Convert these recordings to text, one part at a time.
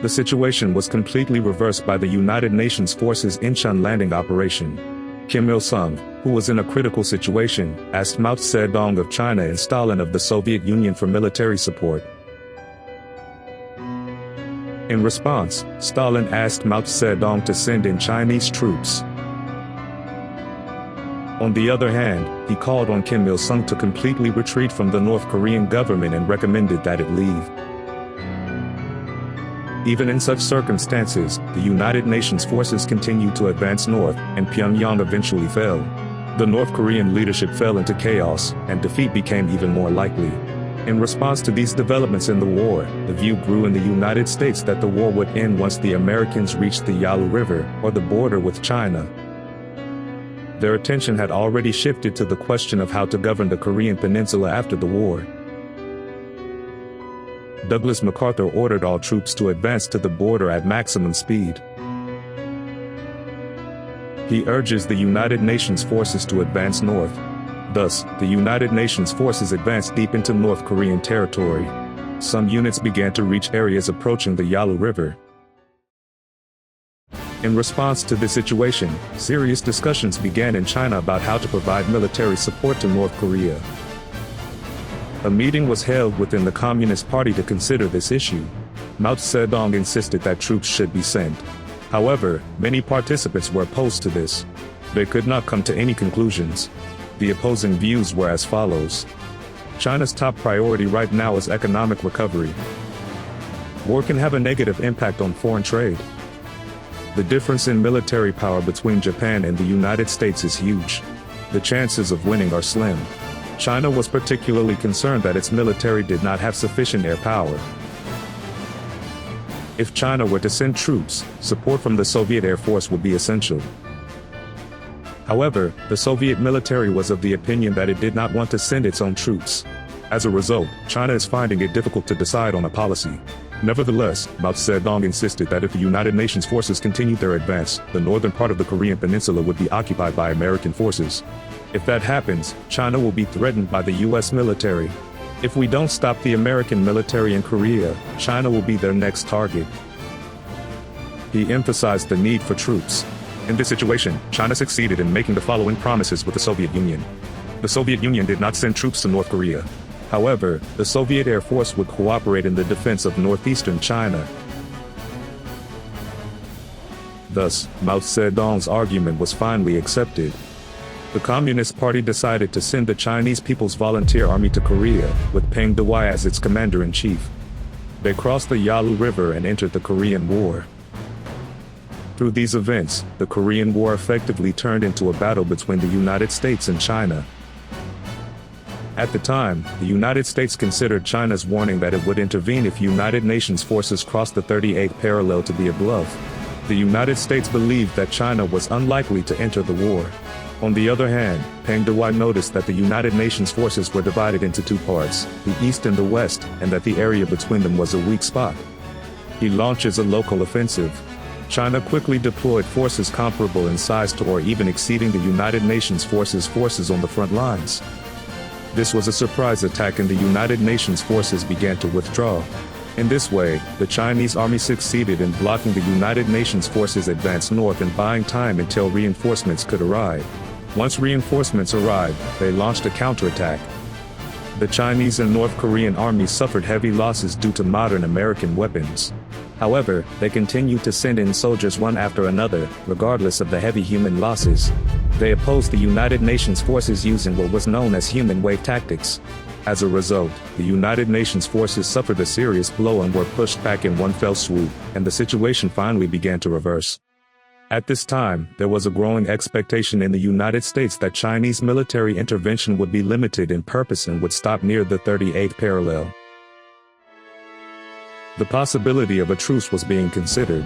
The situation was completely reversed by the United Nations Forces Incheon landing operation. Kim Il-sung, who was in a critical situation, asked Mao Zedong of China and Stalin of the Soviet Union for military support. In response, Stalin asked Mao Zedong to send in Chinese troops. On the other hand, he called on Kim Il-sung to completely retreat from the North Korean government and recommended that it leave. Even in such circumstances, the United Nations forces continued to advance north, and Pyongyang eventually fell. The North Korean leadership fell into chaos, and defeat became even more likely. In response to these developments in the war, the view grew in the United States that the war would end once the Americans reached the Yalu River, or the border with China. Their attention had already shifted to the question of how to govern the Korean peninsula after the war. Douglas MacArthur ordered all troops to advance to the border at maximum speed. He urges the United Nations forces to advance north. Thus, the United Nations forces advanced deep into North Korean territory. Some units began to reach areas approaching the Yalu River. In response to this situation, serious discussions began in China about how to provide military support to North Korea. A meeting was held within the Communist Party to consider this issue. Mao Zedong insisted that troops should be sent. However, many participants were opposed to this. They could not come to any conclusions. The opposing views were as follows. China's top priority right now is economic recovery. War can have a negative impact on foreign trade. The difference in military power between Japan and the United States is huge. The chances of winning are slim. China was particularly concerned that its military did not have sufficient air power. If China were to send troops, support from the Soviet Air Force would be essential. However, the Soviet military was of the opinion that it did not want to send its own troops. As a result, China is finding it difficult to decide on a policy. Nevertheless, Mao Zedong insisted that if the United Nations forces continued their advance, the northern part of the Korean peninsula would be occupied by American forces. If that happens, China will be threatened by the US military. If we don't stop the American military in Korea, China will be their next target. He emphasized the need for troops. In this situation, China succeeded in making the following promises with the Soviet Union. The Soviet Union did not send troops to North Korea. However, the Soviet Air Force would cooperate in the defense of northeastern China. Thus, Mao Zedong's argument was finally accepted. The Communist Party decided to send the Chinese People's Volunteer Army to Korea, with Peng Dehuai as its commander-in-chief. They crossed the Yalu River and entered the Korean War. Through these events, the Korean War effectively turned into a battle between the United States and China. At the time, the United States considered China's warning that it would intervene if United Nations forces crossed the 38th parallel to be a bluff. The United States believed that China was unlikely to enter the war. On the other hand, Peng Dehuai noticed that the United Nations forces were divided into two parts, the East and the West, and that the area between them was a weak spot. He launches a local offensive. China quickly deployed forces comparable in size to or even exceeding the United Nations forces on the front lines. This was a surprise attack and the United Nations forces began to withdraw. In this way, the Chinese army succeeded in blocking the United Nations forces' advance north and buying time until reinforcements could arrive. Once reinforcements arrived, they launched a counterattack. The Chinese and North Korean armies suffered heavy losses due to modern American weapons. However, they continued to send in soldiers one after another, regardless of the heavy human losses. They opposed the United Nations forces using what was known as human wave tactics. As a result, the United Nations forces suffered a serious blow and were pushed back in one fell swoop, and the situation finally began to reverse. At this time, there was a growing expectation in the United States that Chinese military intervention would be limited in purpose and would stop near the 38th parallel. The possibility of a truce was being considered.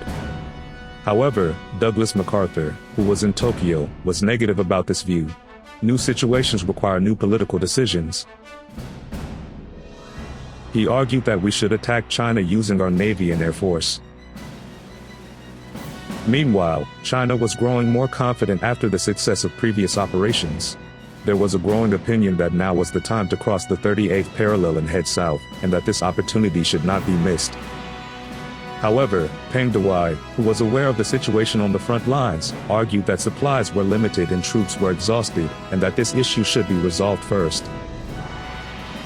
However, Douglas MacArthur, who was in Tokyo, was negative about this view. New situations require new political decisions. He argued that we should attack China using our Navy and Air Force. Meanwhile, China was growing more confident after the success of previous operations. There was a growing opinion that now was the time to cross the 38th parallel and head south, and that this opportunity should not be missed. However, Peng Dehuai, who was aware of the situation on the front lines, argued that supplies were limited and troops were exhausted, and that this issue should be resolved first.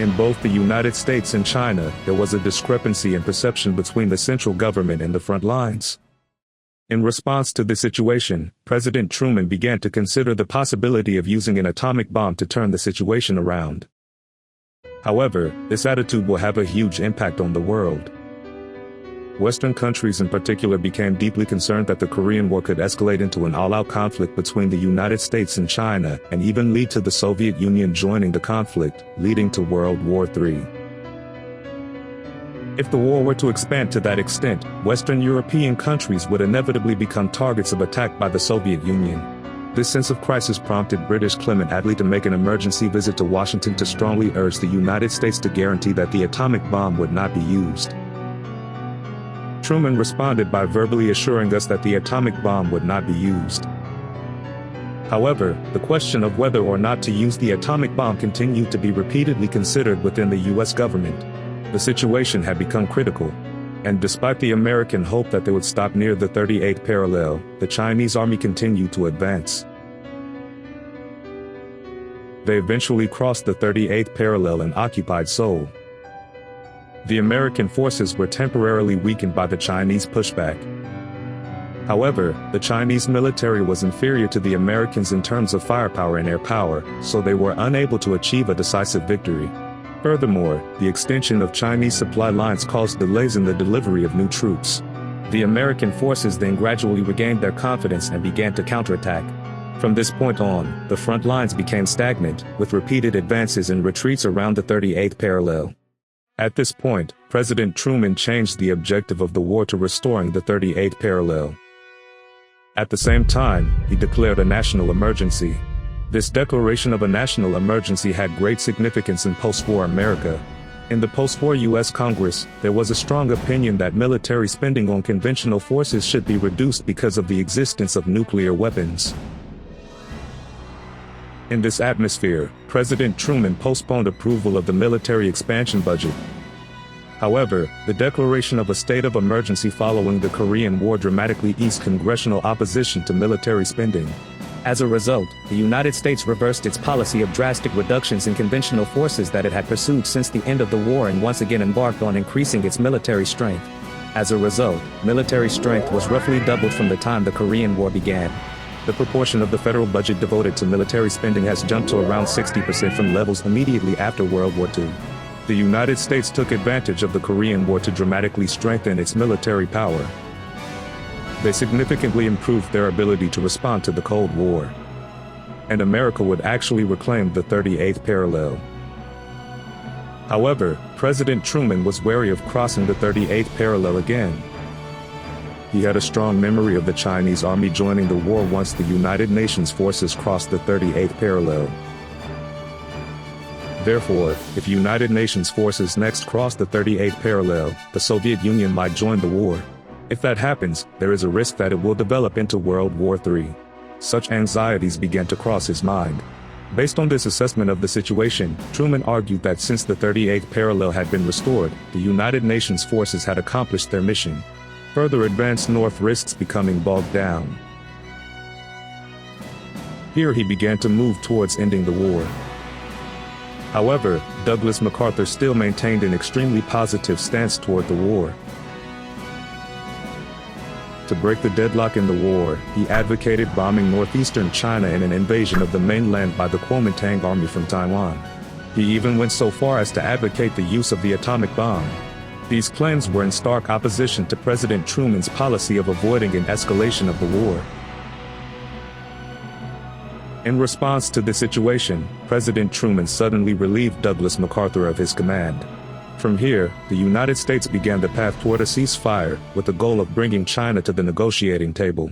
In both the United States and China, there was a discrepancy in perception between the central government and the front lines. In response to this situation, President Truman began to consider the possibility of using an atomic bomb to turn the situation around. However, this attitude will have a huge impact on the world. Western countries in particular became deeply concerned that the Korean War could escalate into an all-out conflict between the United States and China, and even lead to the Soviet Union joining the conflict, leading to World War III. If the war were to expand to that extent, Western European countries would inevitably become targets of attack by the Soviet Union. This sense of crisis prompted British Clement Attlee to make an emergency visit to Washington to strongly urge the United States to guarantee that the atomic bomb would not be used. Truman responded by verbally assuring us that the atomic bomb would not be used. However, the question of whether or not to use the atomic bomb continued to be repeatedly considered within the U.S. government. The situation had become critical, and despite the American hope that they would stop near the 38th parallel, the Chinese army continued to advance. They eventually crossed the 38th parallel and occupied Seoul. The American forces were temporarily weakened by the Chinese pushback. However, the Chinese military was inferior to the Americans in terms of firepower and air power, so they were unable to achieve a decisive victory. Furthermore, the extension of Chinese supply lines caused delays in the delivery of new troops. The American forces then gradually regained their confidence and began to counterattack. From this point on, the front lines became stagnant, with repeated advances and retreats around the 38th parallel. At this point, President Truman changed the objective of the war to restoring the 38th parallel. At the same time, he declared a national emergency. This declaration of a national emergency had great significance in post-war America. In the post-war U.S. Congress, there was a strong opinion that military spending on conventional forces should be reduced because of the existence of nuclear weapons. In this atmosphere, President Truman postponed approval of the military expansion budget. However, the declaration of a state of emergency following the Korean War dramatically eased congressional opposition to military spending. As a result, the United States reversed its policy of drastic reductions in conventional forces that it had pursued since the end of the war and once again embarked on increasing its military strength. As a result, military strength was roughly doubled from the time the Korean War began. The proportion of the federal budget devoted to military spending has jumped to around 60% from levels immediately after World War II. The United States took advantage of the Korean War to dramatically strengthen its military power. They significantly improved their ability to respond to the Cold War. And America would actually reclaim the 38th parallel. However, President Truman was wary of crossing the 38th parallel again. He had a strong memory of the Chinese army joining the war once the United Nations forces crossed the 38th parallel. Therefore, if United Nations forces next cross the 38th parallel, the Soviet Union might join the war. If that happens, there is a risk that it will develop into World War III. Such anxieties began to cross his mind. Based on this assessment of the situation, Truman argued that since the 38th parallel had been restored, the United Nations forces had accomplished their mission. Further advance north risks becoming bogged down. Here he began to move towards ending the war. However, Douglas MacArthur still maintained an extremely positive stance toward the war. To break the deadlock in the war, he advocated bombing northeastern China in an invasion of the mainland by the Kuomintang army from Taiwan. He even went so far as to advocate the use of the atomic bomb. These claims were in stark opposition to President Truman's policy of avoiding an escalation of the war. In response to this situation, President Truman suddenly relieved Douglas MacArthur of his command. From here, the United States began the path toward a ceasefire, with the goal of bringing China to the negotiating table.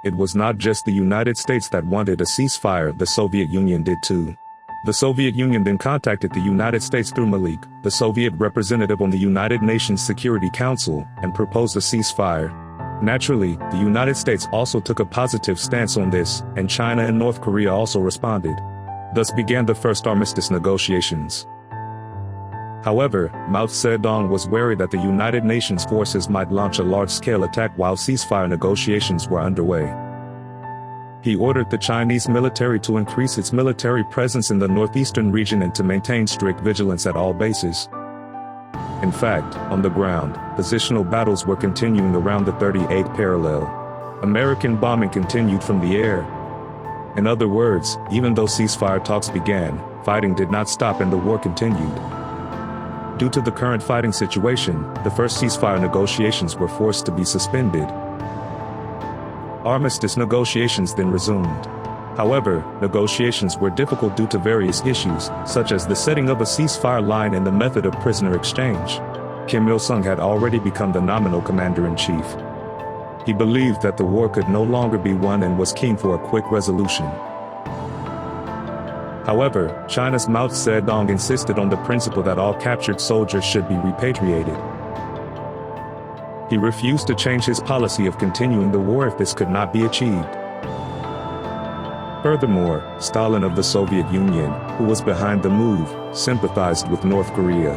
It was not just the United States that wanted a ceasefire, the Soviet Union did too. The Soviet Union then contacted the United States through Malik, the Soviet representative on the United Nations Security Council, and proposed a ceasefire. Naturally, the United States also took a positive stance on this, and China and North Korea also responded. Thus began the first armistice negotiations. However, Mao Zedong was wary that the United Nations forces might launch a large-scale attack while ceasefire negotiations were underway. He ordered the Chinese military to increase its military presence in the northeastern region and to maintain strict vigilance at all bases. In fact, on the ground, positional battles were continuing around the 38th parallel. American bombing continued from the air. In other words, even though ceasefire talks began, fighting did not stop and the war continued. Due to the current fighting situation, the first ceasefire negotiations were forced to be suspended. Armistice negotiations then resumed. However, negotiations were difficult due to various issues, such as the setting of a ceasefire line and the method of prisoner exchange. Kim Il-sung had already become the nominal commander-in-chief. He believed that the war could no longer be won and was keen for a quick resolution. However, China's Mao Zedong insisted on the principle that all captured soldiers should be repatriated. He refused to change his policy of continuing the war if this could not be achieved. Furthermore, Stalin of the Soviet Union, who was behind the move, sympathized with North Korea.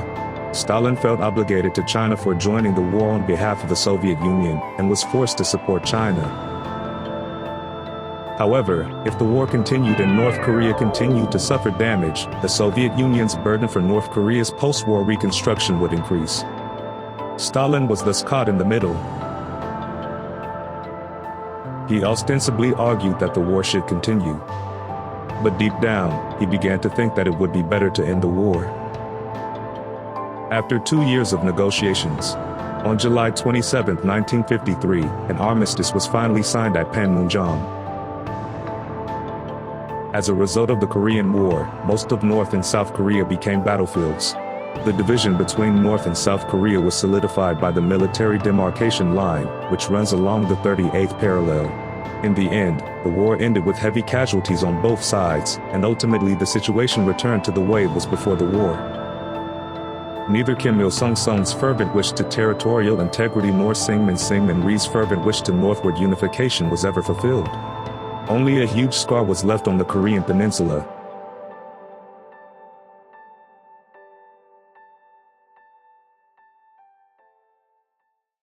Stalin felt obligated to China for joining the war on behalf of the Soviet Union, and was forced to support China. However, if the war continued and North Korea continued to suffer damage, the Soviet Union's burden for North Korea's post-war reconstruction would increase. Stalin was thus caught in the middle. He ostensibly argued that the war should continue. But deep down, he began to think that it would be better to end the war. After 2 years of negotiations, on July 27, 1953, an armistice was finally signed at Panmunjom. As a result of the Korean War, most of North and South Korea became battlefields. The division between North and South Korea was solidified by the military demarcation line, which runs along the 38th parallel. In the end, the war ended with heavy casualties on both sides, and ultimately the situation returned to the way it was before the war. Neither Kim Il-sung's fervent wish to territorial integrity nor Syngman Rhee's fervent wish to northward unification was ever fulfilled. Only a huge scar was left on the Korean peninsula,